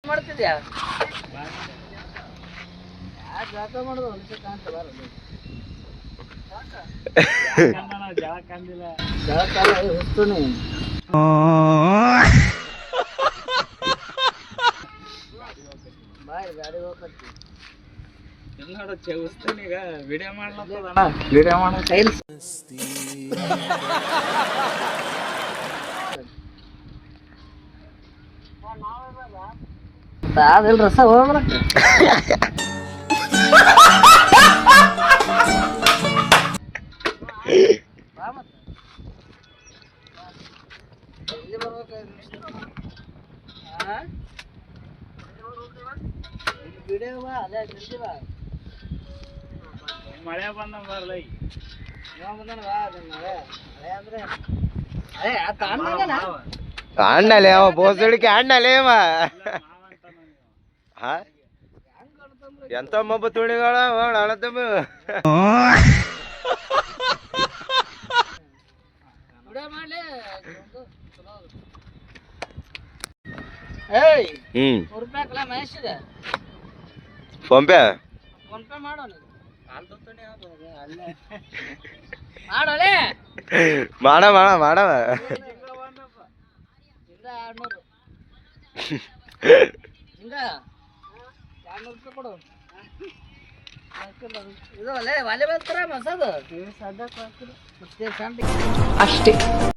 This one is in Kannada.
ಮಾಡ್ತಿದ್ಯಾ ಜಾಕ ಮಾಡೋದು ಹೊಲಸ ಕಾಣ್ತ ಬಾಯ್ ಗಾಡಿ ಹೋಗ್ತಿ ಎಲ್ಲ ಚೆವಿಸ್ತಾನೆ ಈಗ ವಿಡಿಯೋ ಮಾಡ್ಲತ್ತದ ವಿಡಿಯೋ ಮಾಡೋ ಟೈಲ್ಸ್ ಅದೆಲ್ಲ ರಸ ಹೋಗ್ರ ಮಳೆ ಬಂದ ಬರ್ಲ ಅಣ್ಣಲೆ ಅವ ಬೋಸಡಿಕೆ ಅಣ್ಣಲೆ ಅವ ಎಂತ ಮಬ್ಬ ತುಳಿಗಳ ಅಳತಮ್ಮ ಫೋನ್ ಪೇ ಮಾಡವ ಮಾಡವ ಕೊಡು ಇದು ಅಲ್ಲೇ ವಾಲಿಬಾಲ್ ತರ ಮಸದು ಅಷ್ಟೇ.